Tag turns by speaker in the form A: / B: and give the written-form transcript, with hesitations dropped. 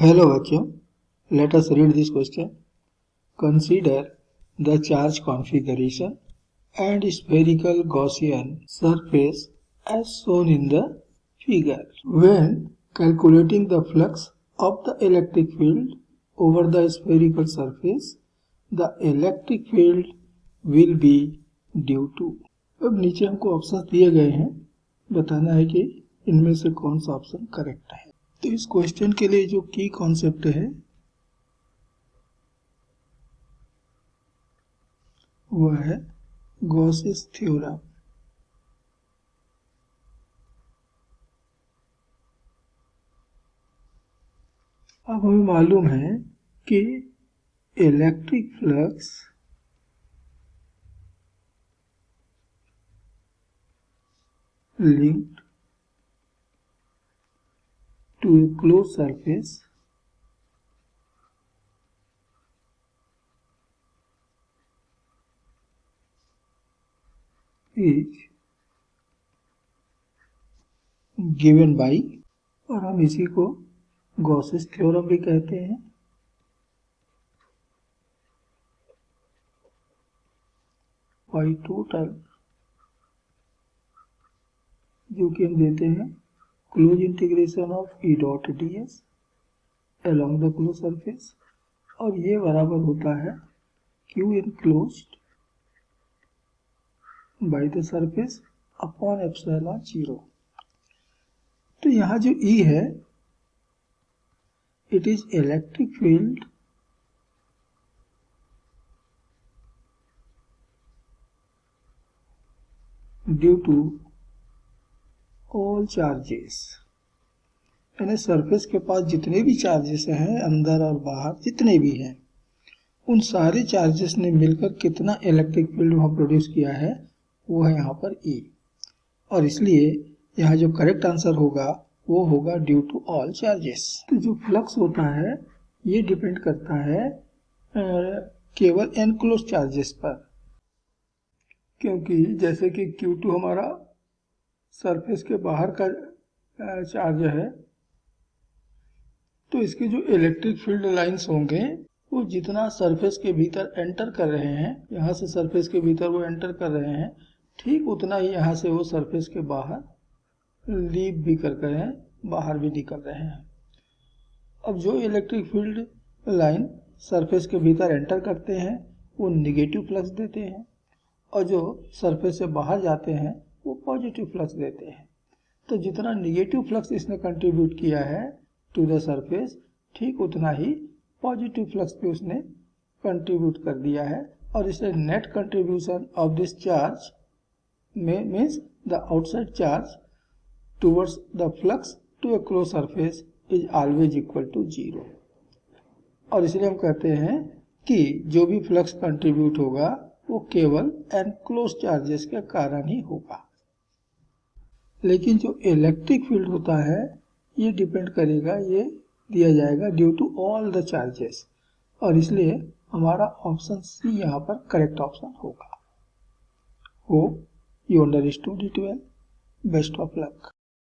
A: Hello बच्चों, let us read this question. Consider the charge configuration and spherical Gaussian surface as shown in the figure. When calculating the flux of the electric field over the spherical surface, the electric field will be due to. अब नीचे हमको option दिए गए हैं, बताना है कि इनमें से कौन सा ऑप्शन करेक्ट है। तो इस क्वेश्चन के लिए जो की कॉन्सेप्ट है वह है गॉसेस थ्योरम। अब हमें मालूम है कि electric flux linked to a closed surface is given by, और हम इसी को गॉसेस थ्योरम भी कहते हैं। बाई टोटल, जो कि हम देते हैं close integration of E dot D S along the closed surface, और ये बराबर होता है Q enclosed by the surface upon epsilon 0। तो यहाँ जो E है, it is electric field due to all charges, यानी सरफेस के पास जितने भी चार्जेस हैं, अंदर और बाहर जितने भी हैं, उन सारे चार्जेस ने मिलकर कितना इलेक्ट्रिक फील्ड वहाँ प्रोड्यूस किया है, वो है यहाँ पर E। और इसलिए यहाँ जो करेक्ट आंसर होगा वो होगा ड्यू टू ऑल चार्जेस। तो जो फ्लक्स होता है ये डिपेंड करता है केवल एनक्लोज चार्जेस पर, क्योंकि जैसे कि Q2 हमारा सरफेस के बाहर का चार्ज है, तो इसके जो इलेक्ट्रिक फील्ड लाइंस होंगे वो जितना सरफेस के भीतर एंटर कर रहे हैं, यहाँ से सरफेस के भीतर वो एंटर कर रहे हैं, ठीक उतना ही यहाँ से वो सरफेस के बाहर लीव भी कर रहे हैं, बाहर भी निकल रहे हैं। अब जो इलेक्ट्रिक फील्ड लाइन सरफेस के भीतर एंटर करते हैं वो निगेटिव फ्लक्स देते हैं, और जो सरफेस से बाहर जाते हैं वो पॉजिटिव फ्लक्स देते हैं। तो जितना निगेटिव फ्लक्स इसने कंट्रीब्यूट किया है टू द सरफेस, ठीक उतना ही पॉजिटिव फ्लक्स भी उसने कंट्रीब्यूट कर दिया है, और इसलिए net contribution of this charge में means the outside charge towards the flux to a close surface is always equal to 0। और इसलिए हम कहते हैं कि जो भी फ्लक्स कंट्रीब्यूट होगा वो केवल एनक्लोज चार्जेस के कारण ही होगा। लेकिन जो इलेक्ट्रिक फील्ड होता है ये डिपेंड करेगा, ये दिया जाएगा due to all the charges, और इसलिए हमारा ऑप्शन सी यहाँ पर करेक्ट ऑप्शन होगा। Hope you understood it well. Best of luck.